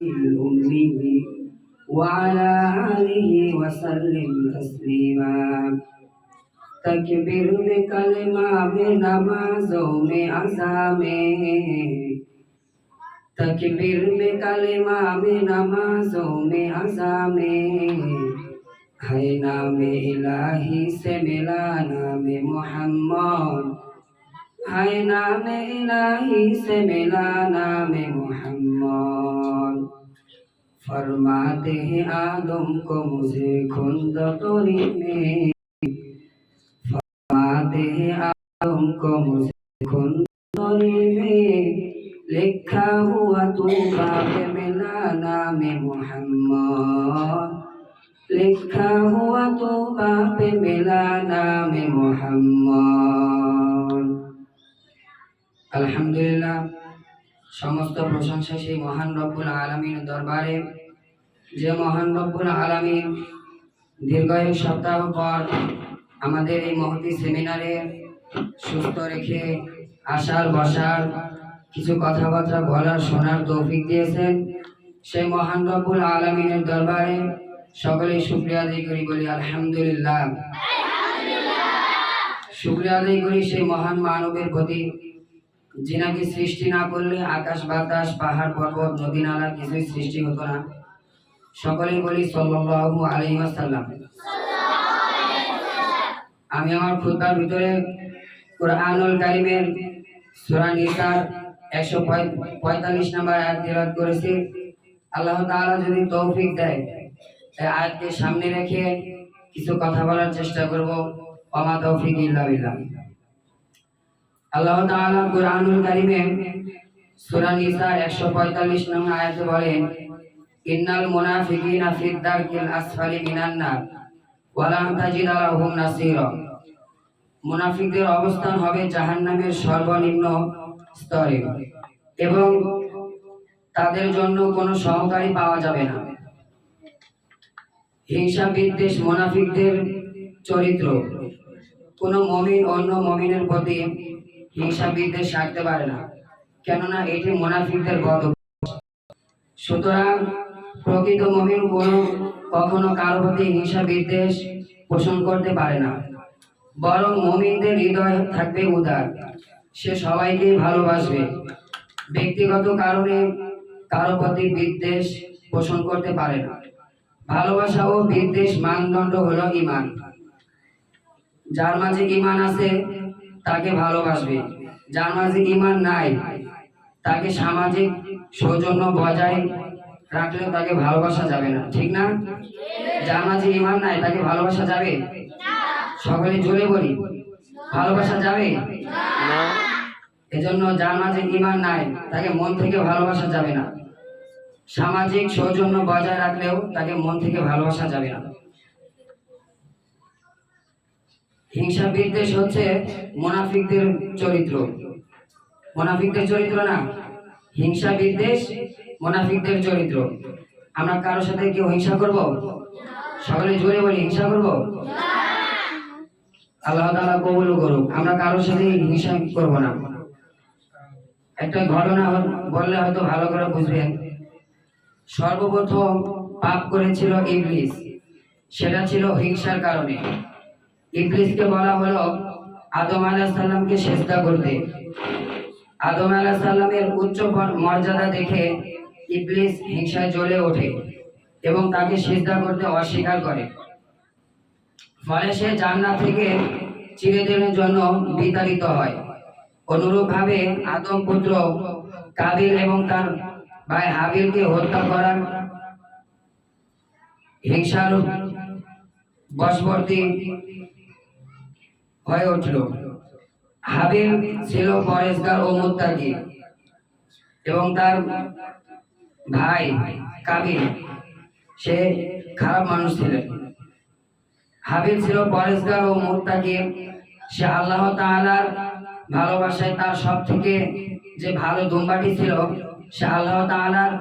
الأمي وعلى آله وسلم تسليما तकबीर में कलमा में नमाजों में अज़ा में तकबीर में कलमा में नमाजों में अज़ा में है नाम इलाही से मिला नाम मोहम्मद है नाम इलाही से मिला नाम मोहम्मद फरमाते हैं आदम को मुझे खुंद तोरी में फरमाते हैं आदम को मुझे खुंद तोरी में लिखा हुआ तूबा पे मिला नाम मोहम्मद लिखा हुआ तूबा पे मिला नाम मोहम्मद। আলহামদুলিল্লাহ, সমস্ত প্রশংসা সেই মহান রব্বুল আলামিনের দরবারে, যে মহান রব্বুল আলামিন দীর্ঘ এক সপ্তাহ পর আমাদের এই মহতি সেমিনারে সুস্থ রেখে আসার বসার কিছু কথাবার্তা বলার শোনার তৌফিক দিয়েছেন। সেই মহান রব্বুল আলামিনের দরবারে সকলেই শুকরিয়া আদায় করি, বলি আলহামদুলিল্লাহ। শুকরিয়া আদায় করি সেই মহান মানবের প্রতি, যিনাকে সৃষ্টি না করলে আকাশ বাতাস পাহাড় পর্বত নদী নালা কিছুই সৃষ্টি হতো না। সকলেই বলি সাল্লাল্লাহু আলাইহি ওয়াসাল্লাম। আমি আমার খুতবার ভিতরে কুরআনুল কারীমের সূরা নিসার 145 নম্বর আয়াত তেলাওয়াত করেছি। আল্লাহ তাআলা যদি তৌফিক দেয়, এই আয়াতকে সামনে রেখে কিছু কথা বলার চেষ্টা করব। ওমা তৌফিক ইল্লা বিল্লাহ। আল্লাহ তাআলা কুরআনুল কারীমে সূরা নিসার 145 নম্বর আয়াতে বলেন, ইন্নাল মুনাফিকিনা ফিদ দারকিল আসফালি মিনান নার ওয়া লা তাজিদা লাহুম নাসীরা। মুনাফিকদের অবস্থান হবে জাহান্নামের সর্বনিম্ন স্তরে এবং তাদের জন্য কোনো সহকারী পাওয়া যাবে না। হিংসা বিদ্বেষ মুনাফিকদের চরিত্র। কোনো মুমিন অন্য মুমিনের প্রতি হিংসা বিদ্বেষ রাখতে পারে না, কেননা এটি মুনাফিকদের বদ। সুতরাং প্রকৃত মুমিন কখনো কারো প্রতি হিংসা বিদ্বেষ পোষণ করতে পারে না, বরং মুমিনদের হৃদয় থাকবে উদার, সে সবাইকে ভালোবাসবে। ব্যক্তিগত কারণে কারো প্রতি বিদ্বেষ পোষণ করতে পারে না। ভালোবাসা ও বিদ্বেষ মানদণ্ড হলো ঈমান। যার মাঝে ঈমান আছে তাকে ভালোবাসবে, যার মাঝে ঈমান নাই তাকে সামাজিক সৌজন্য বজায় রাখলেও তাকে ভালোবাসা যাবে না, ঠিক না? যার মাঝে ঈমান নাই তাকে ভালোবাসা যাবে? সকলে জোরে বলি, ভালোবাসা যাবে না। এজন্য যার মাঝে ঈমান নাই তাকে মন থেকে ভালোবাসা যাবে না। সামাজিক সৌজন্য বজায় রাখলেও তাকে মন থেকে ভালোবাসা যাবে না। হিংসা বিদ্বেষ হচ্ছে মুনাফিকদের চরিত্র। মুনাফিকদের চরিত্র না, হিংসা বিদ্বেষ মুনাফিকদের চরিত্র। আমরা কারোর সাথে কেউ হিংসা করব? সকলে জোরে বলি, হিংসা করব? আল্লাহ তাআলা কবুল করুক। আমরা কারোর সাথে হিংসা করব না। একটা ঘটনা বললে হয়তো ভালো করে বুঝবেন। সর্বপ্রথম পাপ করেছিল ইবলিস, সেটা ছিল হিংসার কারণে। ইবলিসকে বলা হলো আদম আলাইহিস সালামকে সিজদা করতে। আদম আলাইহিস সালামের উচ্চ মর্যাদা দেখে ইবলিস হিংসায় জ্বলে ওঠে এবং তাকে সিজদা করতে অস্বীকার করে। ফলে সে জান্নাত থেকে চিরদিনের জন্য বিতাড়িত হয়। অনুরূপভাবে আদম পুত্র কাবিল এবং তার ভাই হাবিলকে হত্যা করার হিংসার বশবর্তী হয়ে উঠল। হাবিল ছিল পরেশগার ও মুত্তাকি এবং তার ভাই কাবিল সে খারাপ মানুষ ছিলেন। হাবিল ছিল পরেশগার ও মুত্তাকি, সে আল্লাহ তাআলার ভালোবাসায় তার সব থেকে যে ভালো দুম্বাটি ছিল সে আল্লাহ তাআলার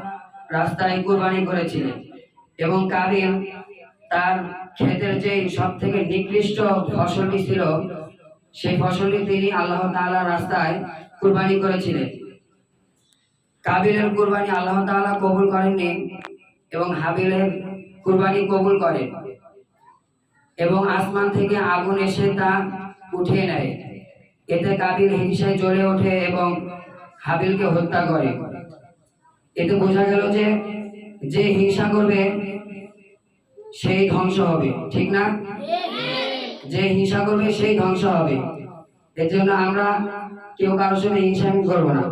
রাস্তায় কুরবানি করেছিলেন। এবং কাবিল তার ক্ষেতের যে সব থেকে নিকৃষ্ট ফসলটি ছিল সেই ফসলটি তিনি আল্লাহ তাআলার রাস্তায় কুরবানি করেছিলেন। কাবিলের কুরবানি আল্লাহ তাআলা কবুল করেননি এবং হাবিলের কুরবানি কবুল করেন এবং আসমান থেকে আগুন এসে তা উঠিয়ে নেয়। এতে কাবিল হিংসায় জ্বলে ওঠে এবং হাবিলকে হত্যা করে। এতে বোঝা গেল যে যে হিংসা করবে সেই ধ্বংস হবে, ঠিক না? যে হিংসা করবে সেই ধ্বংস হবে। এর জন্য আমরা কেউ কারোর সঙ্গে হিংসামি করবো না।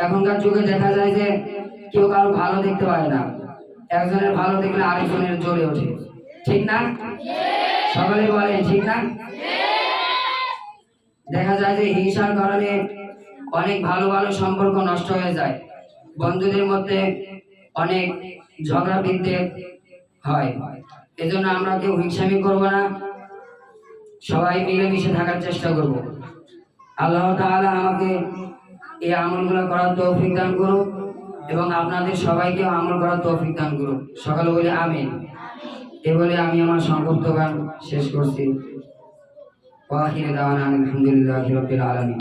এখনকার যুগে দেখা যায় যে কেউ কারো ভালো দেখতে পারে না, একজনের ভালো দেখলে আরেকজনের জ্বলে ওঠে, ঠিক না? সকলে বলেন ঠিক না? দেখা যায় যে হিংসার কারণে অনেক ভালো ভালো সম্পর্ক নষ্ট হয়ে যায়, বন্ধুদের মধ্যে অনেক ঝগড়া বিদ্বেষ হয়। এজন্য আমরা কেউ হিংসামি করবো না, সবাই মিলেমিশে থাকার চেষ্টা করব। আল্লাহ তাআলা আমাকে এই আমলগুলো করার তৌফিক দান করুক এবং আপনাদের সবাইকেও আমল করার তৌফিক দান করুক। সকলে বলে আমিন। এ বলে আমি আমার সংক্ষিপ্ত গান শেষ করছি। ওয়া আখিরু দাওয়ানা আলহামদুলিল্লাহি রাব্বিল আলামিন।